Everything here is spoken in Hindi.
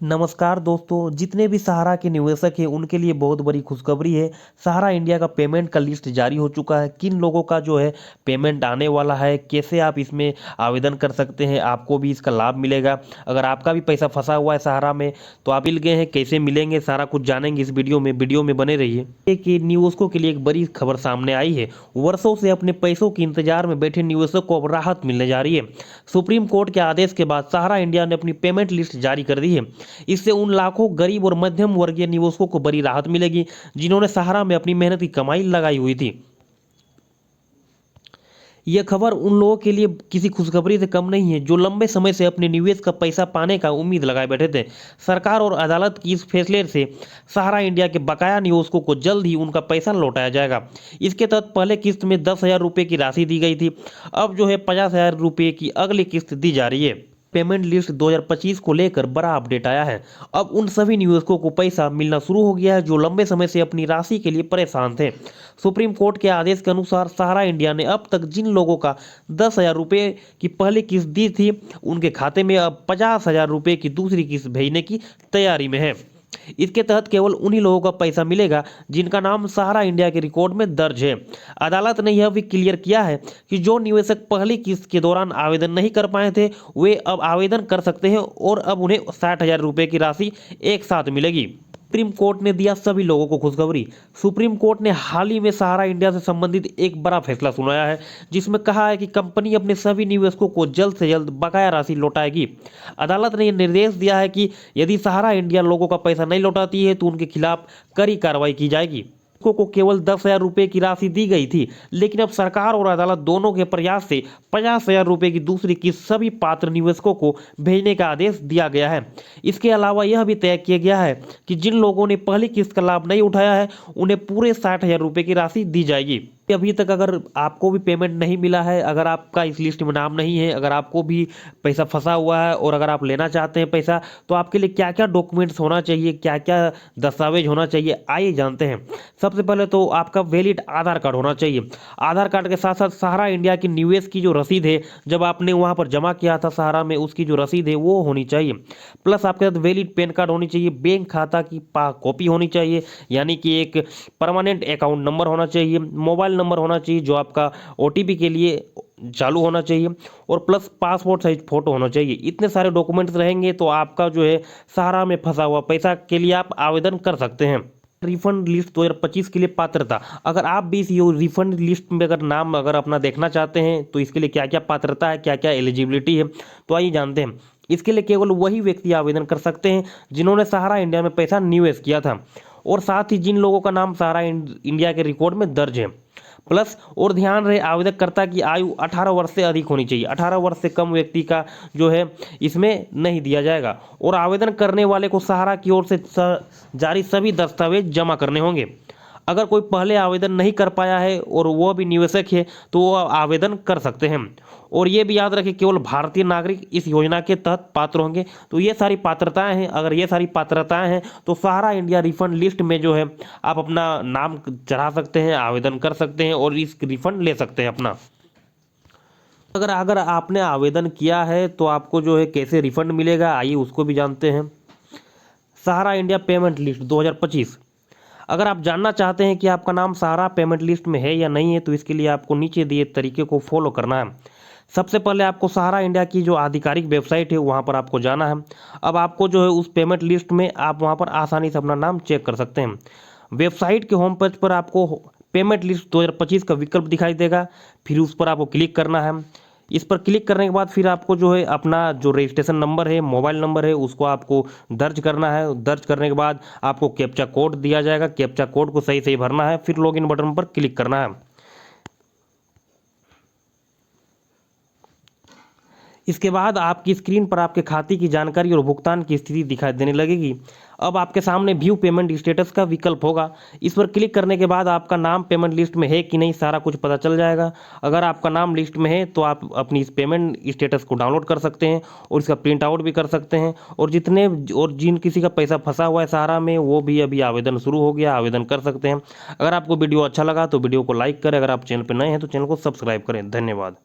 नमस्कार दोस्तों, जितने भी सहारा के निवेशक हैं उनके लिए बहुत बड़ी खुशखबरी है। सहारा इंडिया का पेमेंट का लिस्ट जारी हो चुका है। किन लोगों का जो है पेमेंट आने वाला है, कैसे आप इसमें आवेदन कर सकते हैं, आपको भी इसका लाभ मिलेगा। अगर आपका भी पैसा फंसा हुआ है सहारा में तो आप मिल गए हैं, कैसे मिलेंगे सारा कुछ जानेंगे इस वीडियो में बने रहिए। कि निवेशकों के लिए एक बड़ी खबर सामने आई है। वर्षों से अपने पैसों के इंतजार में बैठे निवेशकों को अब राहत मिलने जा रही है। सुप्रीम कोर्ट के आदेश के बाद सहारा इंडिया ने अपनी पेमेंट लिस्ट जारी कर दी है। इससे उन लाखों गरीब और मध्यम वर्गीय निवेशकों को बड़ी राहत मिलेगी जिन्होंने सहारा में अपनी मेहनत की कमाई लगाई हुई थी। यह खबर उन लोगों के लिए किसी खुशखबरी से कम नहीं है जो लंबे समय से अपने निवेश का पैसा पाने का उम्मीद लगाए बैठे थे। सरकार और अदालत की इस फैसले से सहारा इंडिया के बकाया निवेशकों को जल्द ही उनका पैसा लौटाया जाएगा। इसके तहत पहले किस्त में 10,000 रुपये की राशि दी गई थी। अब जो है 50,000 रुपये की अगली किस्त दी जा रही है। पेमेंट लिस्ट 2025 को लेकर बड़ा अपडेट आया है। अब उन सभी निवेशकों को पैसा मिलना शुरू हो गया है जो लंबे समय से अपनी राशि के लिए परेशान थे। सुप्रीम कोर्ट के आदेश के अनुसार सहारा इंडिया ने अब तक जिन लोगों का 10,000 रुपये की पहली किस्त दी थी उनके खाते में अब 50,000 रुपये की दूसरी किस्त भेजने की तैयारी में है। इसके तहत केवल उन्हीं लोगों का पैसा मिलेगा जिनका नाम सहारा इंडिया के रिकॉर्ड में दर्ज है। अदालत ने यह भी क्लियर किया है कि जो निवेशक पहली किस्त के दौरान आवेदन नहीं कर पाए थे वे अब आवेदन कर सकते हैं और अब उन्हें 60,000 रुपये की राशि एक साथ मिलेगी। सुप्रीम कोर्ट ने दिया सभी लोगों को खुशखबरी। सुप्रीम कोर्ट ने हाल ही में सहारा इंडिया से संबंधित एक बड़ा फैसला सुनाया है जिसमें कहा है कि कंपनी अपने सभी निवेशकों को जल्द से जल्द बकाया राशि लौटाएगी। अदालत ने यह निर्देश दिया है कि यदि सहारा इंडिया लोगों का पैसा नहीं लौटाती है तो उनके खिलाफ कड़ी कार्रवाई की जाएगी। को केवल 10,000 रुपये की राशि दी गई थी, लेकिन अब सरकार और अदालत दोनों के प्रयास से 50,000 रुपये की दूसरी किस्त सभी पात्र निवेशकों को भेजने का आदेश दिया गया है। इसके अलावा यह भी तय किया गया है कि जिन लोगों ने पहली किस्त का लाभ नहीं उठाया है उन्हें पूरे 60,000 रुपये की राशि दी जाएगी। अभी तक अगर आपको भी पेमेंट नहीं मिला है, अगर आपका इस लिस्ट में नाम नहीं है, अगर आपको भी पैसा फंसा हुआ है और अगर आप लेना चाहते हैं पैसा, तो आपके लिए क्या क्या डॉक्यूमेंट्स होना चाहिए, क्या क्या दस्तावेज होना चाहिए, आइए जानते हैं। सबसे पहले तो आपका वैलिड आधार कार्ड होना चाहिए। आधार कार्ड के साथ साथ सहारा इंडिया की निवेश की जो रसीद है, जब आपने वहाँ पर जमा किया था सहारा में, उसकी जो रसीद है वो होनी चाहिए। प्लस आपके साथ वैलिड पैन कार्ड होनी चाहिए, बैंक खाता की कॉपी होनी चाहिए, यानी कि एक परमानेंट अकाउंट नंबर होना चाहिए, मोबाइल नंबर होना चाहिए जो आपका ओटीपी के लिए चालू होना चाहिए, और प्लस पासपोर्ट साइज फोटो होना चाहिए। इतने सारे डॉक्यूमेंट्स रहेंगे तो आपका जो है सहारा में फंसा हुआ पैसा के लिए आप आवेदन कर सकते हैं। रिफंड लिस्ट 2025 के लिए पात्रता, अगर आप भी इस रिफंड लिस्ट में अगर नाम अगर अपना देखना चाहते हैं तो इसके लिए क्या क्या पात्रता है, क्या क्या एलिजिबिलिटी है, तो आइए जानते हैं। इसके लिए केवल वही व्यक्ति आवेदन कर सकते हैं जिन्होंने सहारा इंडिया में पैसा निवेश किया था और साथ ही जिन लोगों का नाम सहारा इंडिया के रिकॉर्ड में दर्ज है। प्लस और ध्यान रहे आवेदकर्ता की आयु 18 वर्ष से अधिक होनी चाहिए। 18 वर्ष से कम व्यक्ति का जो है इसमें नहीं दिया जाएगा, और आवेदन करने वाले को सहारा की ओर से जारी सभी दस्तावेज जमा करने होंगे। अगर कोई पहले आवेदन नहीं कर पाया है और वो भी निवेशक है तो वो आवेदन कर सकते हैं। और ये भी याद रखें केवल भारतीय नागरिक इस योजना के तहत पात्र होंगे। तो ये सारी पात्रताएं हैं। अगर ये सारी पात्रताएं हैं तो सहारा इंडिया रिफंड लिस्ट में जो है आप अपना नाम चढ़ा सकते हैं, आवेदन कर सकते हैं और इस रिफंड ले सकते हैं अपना। अगर आपने आवेदन किया है तो आपको जो है कैसे रिफंड मिलेगा, आइए उसको भी जानते हैं। सहारा इंडिया पेमेंट लिस्ट 2025, अगर आप जानना चाहते हैं कि आपका नाम सहारा पेमेंट लिस्ट में है या नहीं है तो इसके लिए आपको नीचे दिए तरीके को फॉलो करना है। सबसे पहले आपको सहारा इंडिया की जो आधिकारिक वेबसाइट है वहाँ पर आपको जाना है। अब आपको जो है उस पेमेंट लिस्ट में आप वहाँ पर आसानी से अपना नाम चेक कर सकते हैं। वेबसाइट के होम पेज पर आपको पेमेंट लिस्ट 2025 का विकल्प दिखाई देगा, फिर उस पर आपको क्लिक करना है। इस पर क्लिक करने के बाद फिर आपको जो है अपना जो रजिस्ट्रेशन नंबर है, मोबाइल नंबर है, उसको आपको दर्ज करना है। दर्ज करने के बाद आपको कैप्चा कोड दिया जाएगा, कैप्चा कोड को सही सही भरना है, फिर लॉगिन बटन पर क्लिक करना है। इसके बाद आपकी स्क्रीन पर आपके खाते की जानकारी और भुगतान की स्थिति दिखाई देने लगेगी। अब आपके सामने व्यू पेमेंट स्टेटस का विकल्प होगा। इस पर क्लिक करने के बाद आपका नाम पेमेंट लिस्ट में है कि नहीं सारा कुछ पता चल जाएगा। अगर आपका नाम लिस्ट में है तो आप अपनी इस पेमेंट स्टेटस को डाउनलोड कर सकते हैं और इसका प्रिंट आउट भी कर सकते हैं। और जिन किसी का पैसा फंसा हुआ है सहारा में वो भी अभी आवेदन शुरू हो गया, आवेदन कर सकते हैं। अगर आपको वीडियो अच्छा लगा तो वीडियो को लाइक करें, अगर आप चैनल पर नए हैं तो चैनल को सब्सक्राइब करें। धन्यवाद।